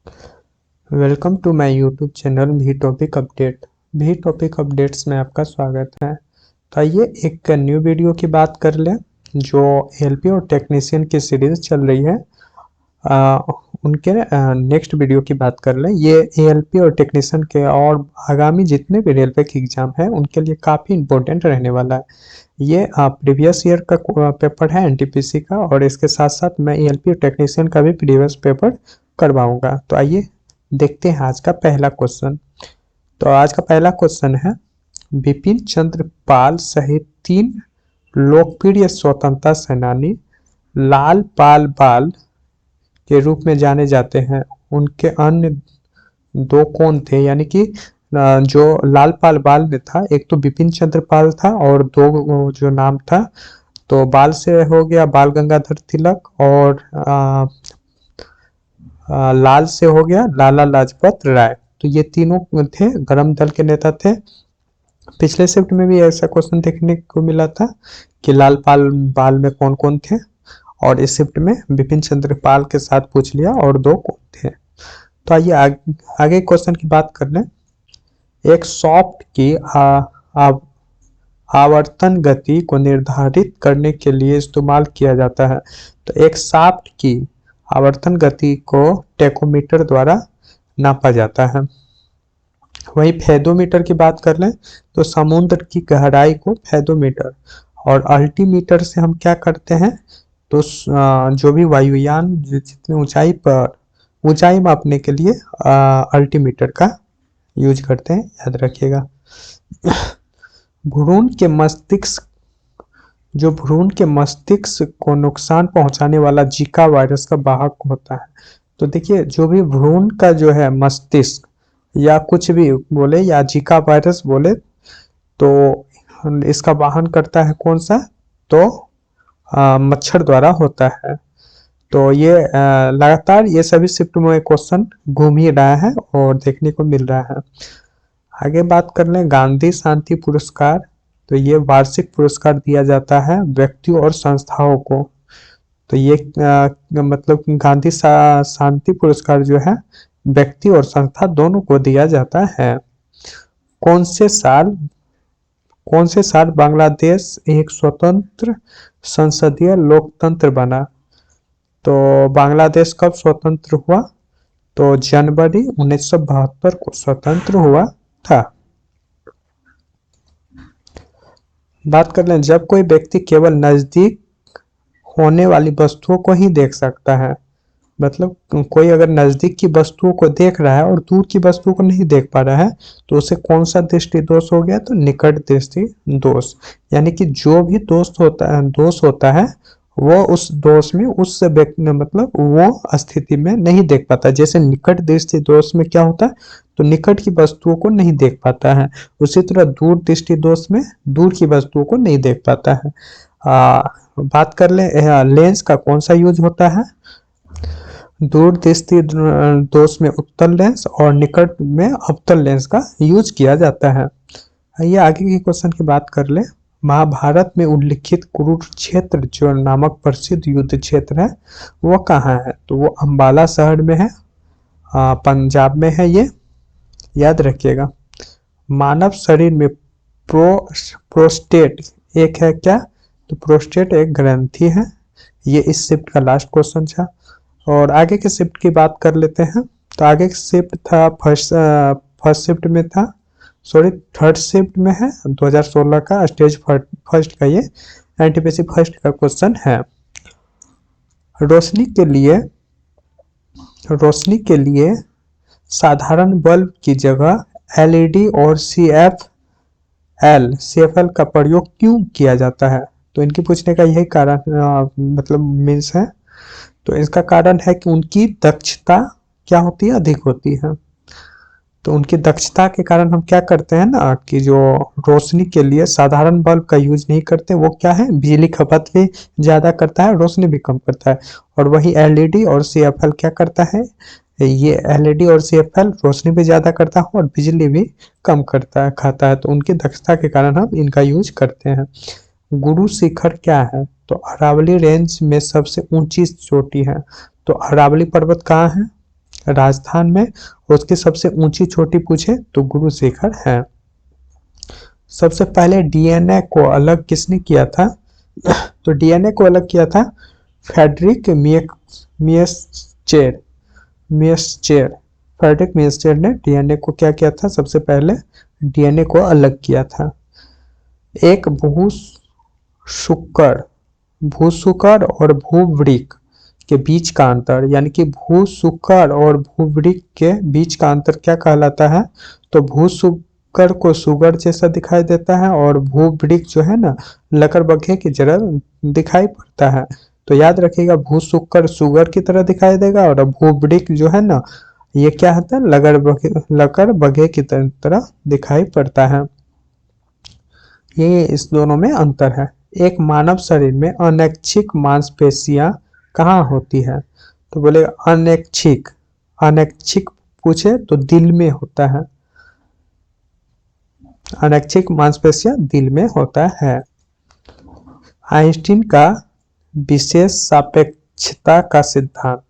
Welcome to my YouTube channel भी topic updates में आपका स्वागत है। तो आइए एक न्यू वीडियो की बात कर लें जो एलपी और टेक्नीशियन की सीरीज चल रही है। आ, उनके नेक्स्ट वीडियो की बात कर लें। ये एएलपी और टेक्नीशियन के और आगामी जितने भी रेलवे के एग्जाम है उनके लिए काफ़ी इंपॉर्टेंट रहने वाला है। ये प्रीवियस ईयर का पेपर है एनटीपीसी का, और इसके साथ साथ मैं एएलपी और टेक्नीशियन का भी प्रीवियस पेपर करवाऊंगा। तो आइए देखते हैं आज का पहला क्वेश्चन। तो आज का पहला क्वेश्चन है, बिपिन चंद्र पाल सहित 3 लोकप्रिय स्वतंत्रता सेनानी लाल पाल बाल के रूप में जाने जाते हैं, उनके अन्य 2 कौन थे? यानी कि जो लाल पाल बाल में था, एक तो बिपिन चंद्र पाल था और 2 जो नाम था, तो बाल से हो गया बाल गंगाधर तिलक, और लाल से हो गया लाला लाजपत राय। तो ये तीनों थे, गरम दल के नेता थे। पिछले शिफ्ट में भी ऐसा क्वेश्चन देखने को मिला था कि लाल पाल बाल में कौन कौन थे, और इस शिफ्ट में बिपिन चंद्र पाल के साथ पूछ लिया और 2 कौन थे। तो आइए आगे क्वेश्चन की बात कर लें। एक सॉफ्ट की आवर्तन गति को निर्धारित करने के लिए इस्तेमाल किया जाता है। तो एक शाफ्ट की आवर्तन गति को टेकोमीटर द्वारा नापा जाता है। वही फेदोमीटर की बात कर लें तो समुद्र की गहराई को फेदोमीटर, और अल्टीमीटर से हम क्या करते हैं, तो जो भी वायुयान जितनी ऊंचाई पर ऊंचाई मापने के लिए अल्टीमीटर का यूज करते हैं, याद रखिएगा। भ्रूण के मस्तिष्क को नुकसान पहुंचाने वाला जीका वायरस का वाहक होता है। तो देखिए, जो भी भ्रूण का जो है मस्तिष्क या कुछ भी बोले या जीका वायरस बोले, तो इसका वाहन करता है कौन सा? तो मच्छर द्वारा होता है। तो ये लगातार ये सभी शिफ्ट में क्वेश्चन घूम ही रहा है और देखने को मिल रहा है। आगे बात कर लें गांधी शांति पुरस्कार। तो ये वार्षिक पुरस्कार दिया जाता है व्यक्तियों और संस्थाओं को। तो ये मतलब गांधी शांति पुरस्कार जो है व्यक्ति और संस्था दोनों को दिया जाता है। कौन से साल बांग्लादेश एक स्वतंत्र संसदीय लोकतंत्र बना? तो बांग्लादेश कब स्वतंत्र हुआ? तो जनवरी 1972 को स्वतंत्र हुआ था। बात कर लें, जब कोई व्यक्ति केवल नजदीक होने वाली वस्तुओं को ही देख सकता है, मतलब कोई अगर नजदीक की वस्तुओं को देख रहा है और दूर की वस्तुओं को नहीं देख पा रहा है, तो उसे कौन सा दृष्टि दोष हो गया? तो निकट दृष्टि दोष। यानी कि जो भी दोष होता है वो उस दोष में उस व्यक्ति मतलब वो स्थिति में नहीं देख पाता। जैसे निकट दृष्टि दोष में क्या होता है, तो निकट की वस्तुओं को नहीं देख पाता है। उसी तरह दूर दृष्टि दोष में दूर की वस्तुओं को नहीं देख पाता है। बात कर ले लेंस का कौन सा यूज होता है? दूर दृष्टि दोष में उत्तल लेंस और निकट में अवतल लेंस का यूज किया जाता है। आइए आगे के क्वेश्चन की बात कर ले। महाभारत में उल्लिखित कुरुक्षेत्र जो नामक प्रसिद्ध युद्ध क्षेत्र है वो कहाँ है? तो वो अंबाला शहर में है, पंजाब में है ये, याद रखिएगा। मानव शरीर में प्रोस्टेट एक है क्या? तो प्रोस्टेट एक ग्रंथि है। ये इस शिफ्ट का लास्ट क्वेश्चन था। और आगे के शिफ्ट की बात कर लेते हैं। तो आगे का शिफ्ट था फर्स्ट शिफ्ट में था, सॉरी थर्ड शिफ्ट में है 2016 का स्टेज फर्स्ट का, ये एनटीपीसी फर्स्ट का क्वेश्चन है। रोशनी के लिए साधारण बल्ब की जगह एलईडी और सीएफएल का प्रयोग क्यों किया जाता है? तो इनके पूछने का यही कारण मतलब मीन्स है। तो इसका कारण है कि उनकी दक्षता क्या होती है? अधिक होती है। तो उनकी दक्षता के कारण हम क्या करते हैं ना, कि जो रोशनी के लिए साधारण बल्ब का यूज नहीं करते, वो क्या है, बिजली खपत भी ज्यादा करता है, रोशनी भी कम करता है। और वही एलईडी और सीएफएल क्या करता है, ये एलईडी और सीएफएल रोशनी भी ज्यादा करता है और बिजली भी कम खाता है। तो उनकी दक्षता के कारण हम इनका यूज करते हैं। गुरु शिखर क्या है? तो अरावली रेंज में सबसे ऊंची चोटी है। तो अरावली पर्वत कहाँ है? राजस्थान में उसकी सबसे ऊंची चोटी पूछे तो गुरु शिखर है। सबसे पहले डीएनए को अलग किसने किया था? तो डीएनए को अलग किया था फ्रेडरिक मियर्स्चेर। मियर्स्चेर फ्रेडरिक मियर्स्चेर ने डीएनए को क्या किया था? सबसे पहले डीएनए को अलग किया था। एक भूशुकर और भूवृक्क के बीच का अंतर, यानी कि भूशुकर और भूवृक्क के बीच का अंतर क्या कहलाता है? तो भूशुकर को सुगर जैसा दिखाई देता है और भूवृक्क जो है ना लकर बग्घे की तरह दिखाई पड़ता है। तो याद रखिएगा, भूशुकर सुगर की तरह दिखाई देगा और भूवृक्क जो है ना ये क्या होता है? लकर बग्घे की तरह दिखाई पड़ता है। ये इस दोनों में अंतर है। एक मानव शरीर में अनैच्छिक मांसपेशियां कहाँ होती है? तो बोले अनैच्छिक। अनैच्छिक पूछे तो दिल में होता है। अनैच्छिक मांसपेशियां दिल में होता है। आइंस्टीन का विशेष सापेक्षता का सिद्धांत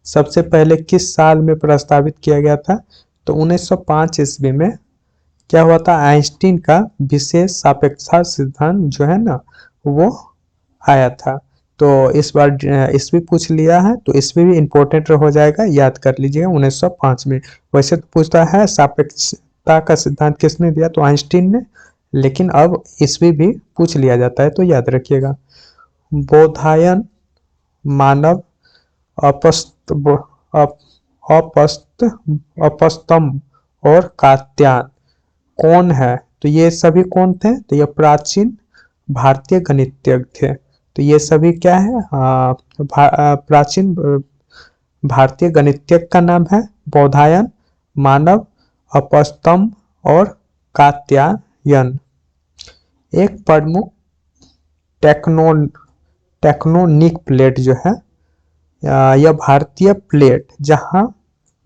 सबसे पहले किस साल में प्रस्तावित किया गया था? तो 1905 ईस्वी में क्या हुआ था? आइंस्टीन का विशेष सापेक्षता सिद्धांत जो है ना वो आया था। तो इस बार ईस्वी पूछ लिया है तो ईस्वी भी इम्पोर्टेंट हो जाएगा, याद कर लीजिएगा 1905 में। वैसे तो पूछता है सापेक्षता का सिद्धांत किसने दिया? तो आइंस्टीन ने, लेकिन अब ईस्वी भी पूछ लिया जाता है तो याद रखिएगा। बोधायन, मानव, अपस्तम्भ और कात्यायन कौन है? तो ये सभी कौन थे? तो ये प्राचीन भारतीय गणितज्ञ थे। तो ये सभी क्या है? प्राचीन भारतीय गणितज्ञ का नाम है बोधायन, मानव, अपस्तम्भ और कात्यायन। एक प्रमुख टेक्टोनिक प्लेट जो है, यह भारतीय प्लेट जहां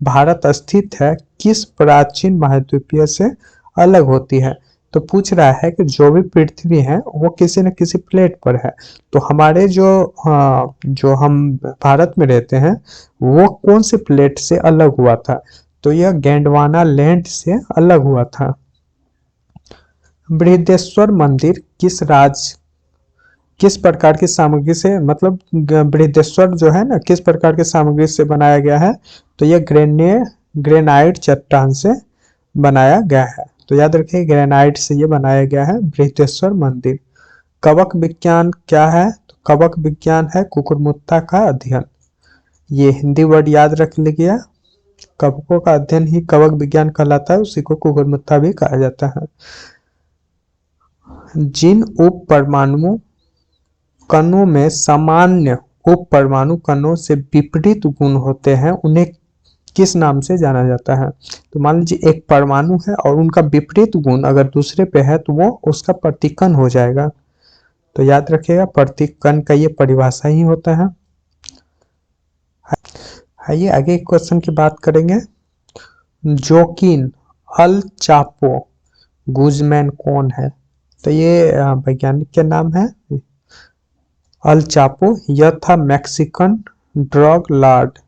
भारत स्थित है किस प्राचीन महाद्वीपीय से अलग होती है? तो पूछ रहा है कि जो भी पृथ्वी है वो किसी न किसी प्लेट पर है। तो हमारे जो हम भारत में रहते हैं वो कौन से प्लेट से अलग हुआ था? तो यह गोंडवाना लैंड से अलग हुआ था। बृहदेश्वर मंदिर किस प्रकार की सामग्री से, मतलब बृहदेश्वर जो है ना किस प्रकार की सामग्री से बनाया गया है? तो यह ग्रेनाइट चट्टान से बनाया गया है। तो याद रखिए ग्रेनाइट से ये बनाया गया है बृहदेश्वर मंदिर। कवक विज्ञान क्या है? तो कवक विज्ञान है कुकुरमुत्ता का अध्ययन। ये हिंदी वर्ड याद रख लीजिए, कवकों का अध्ययन ही कवक विज्ञान कहलाता है, उसी को कुकुरमुत्ता भी कहा जाता है। जिन उप परमाणु कणों में सामान्य उप परमाणु कणों से विपरीत गुण होते हैं उन्हें किस नाम से जाना जाता है? तो मान लीजिए एक परमाणु है और उनका विपरीत गुण अगर दूसरे पे है तो वो उसका प्रतिकण हो जाएगा। तो याद रखिएगा प्रतिकण का ये परिभाषा ही होता है। आइए आगे एक क्वेश्चन की बात करेंगे। जोकिन अल चापो गुजमैन कौन है? तो ये वैज्ञानिक के नाम है अल चापो। यह था मैक्सिकन ड्रग लॉर्ड।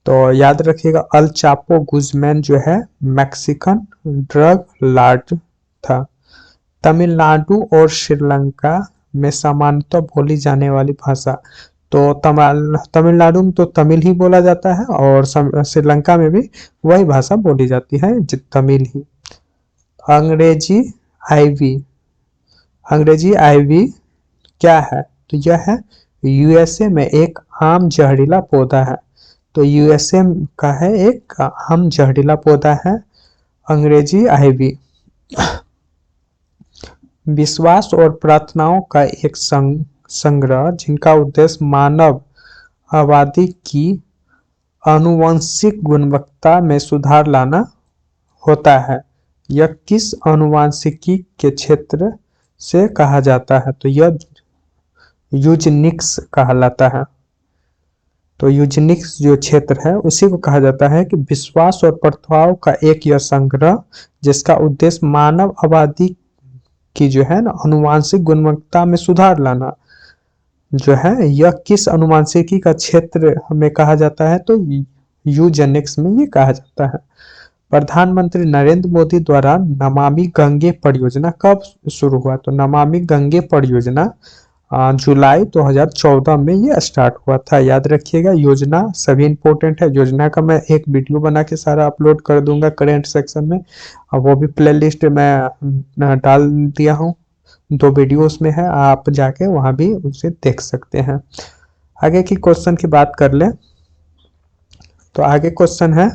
तो याद रखिएगा अल चापो गुजमैन जो है मैक्सिकन ड्रग लॉर्ड था। तमिलनाडु और श्रीलंका में सामान्यतः बोली जाने वाली भाषा, तो तमिलनाडु में तो तमिल ही बोला जाता है और श्रीलंका में भी वही भाषा बोली जाती है तमिल ही। अंग्रेजी आईवी क्या है? तो यह है यूएसए में एक आम जहरीला पौधा है। तो यूएसए का है एक आम जहरीला पौधा है अंग्रेजी आईवी। विश्वास और प्रार्थनाओं का एक संग्रह जिनका उद्देश्य मानव आबादी की आनुवंशिक गुणवत्ता में सुधार लाना होता है, यह किस आनुवंशिकी के क्षेत्र से कहा जाता है? तो यह यूजेनिक्स कहलाता है। तो यूजेनिक्स जो क्षेत्र है उसी को कहा जाता है कि विश्वास और प्रथाओं का एक यह संग्रह जिसका उद्देश्य मानव आबादी की जो है ना आनुवंशिक गुणवत्ता में सुधार लाना, जो है यह किस अनुवांशिकी का क्षेत्र हमें कहा जाता है, तो यूजेनिक्स में ये कहा जाता है। प्रधानमंत्री नरेंद्र मोदी द्वारा नमामि गंगे परियोजना कब शुरू हुआ, तो नमामि गंगे परियोजना जुलाई 2014 में ये स्टार्ट हुआ था। याद रखिएगा, योजना सभी इंपॉर्टेंट है। योजना का मैं एक वीडियो बना के सारा अपलोड कर दूंगा करेंट सेक्शन में, और वो भी प्लेलिस्ट में डाल दिया हूँ। 2 वीडियो उसमें है, आप जाके वहां भी उसे देख सकते हैं। आगे की क्वेश्चन की बात कर ले, तो आगे क्वेश्चन है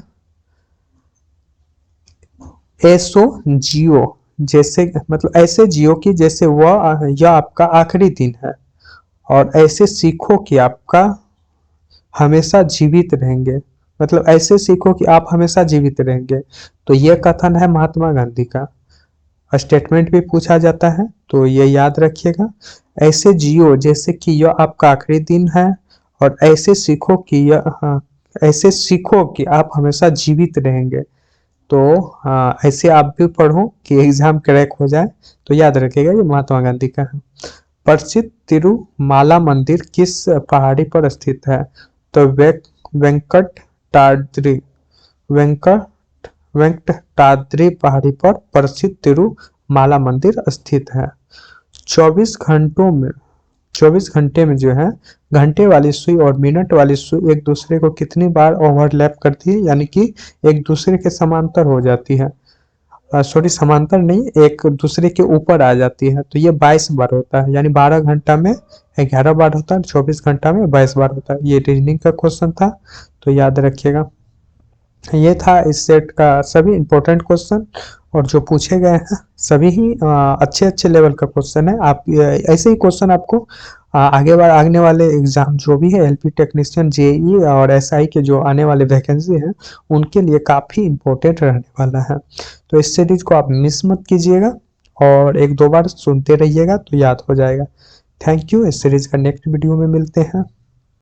ऐसो जियो जैसे, मतलब ऐसे जियो कि जैसे वह यह आपका आखिरी दिन है, और ऐसे सीखो कि आपका हमेशा जीवित रहेंगे। मतलब ऐसे सीखो कि आप हमेशा जीवित रहेंगे। तो यह कथन है महात्मा गांधी का। स्टेटमेंट भी पूछा जाता है, तो ये याद रखिएगा। ऐसे जियो जैसे कि यह आपका आखिरी दिन है, और ऐसे सीखो कि यह, हाँ, ऐसे सीखो कि आप हमेशा जीवित रहेंगे। तो ऐसे आप भी पढ़ो कि एग्जाम क्रैक हो जाए। तो याद रखिएगा, ये महात्मा गांधी का है। प्रसिद्ध तिरुमाला मंदिर किस पहाड़ी पर स्थित है, तो वेंकटाद्रि वेंकट वेंकटाद्रि पहाड़ी पर प्रसिद्ध तिरुमाला मंदिर स्थित है। 24 घंटे में जो है, घंटे वाली सुई और मिनट वाली सुई एक दूसरे को कितनी बार ओवरलैप करती है, यानी कि एक दूसरे के समांतर हो जाती है। सॉरी, समांतर नहीं, एक दूसरे के ऊपर आ जाती है। तो ये 22 बार होता है, यानी 12 घंटा में 11 बार होता है, 24 घंटा में 22 बार होता है। ये रीजनिंग का क्वेश्चन था, तो याद रखिएगा। ये था इस सेट का सभी इंपॉर्टेंट क्वेश्चन, और जो पूछे गए हैं सभी ही अच्छे अच्छे लेवल का क्वेश्चन है। आप ऐसे ही क्वेश्चन आपको आने वाले एग्जाम जो भी है, एलपी टेक्नीशियन, जेई और एसआई के जो आने वाले वैकेंसी हैं, उनके लिए काफ़ी इंपॉर्टेंट रहने वाला है। तो इस सीरीज को आप मिस मत कीजिएगा, और 1-2 बार सुनते रहिएगा तो याद हो जाएगा। Thank you. इस सीरीज का नेक्स्ट वीडियो में मिलते हैं।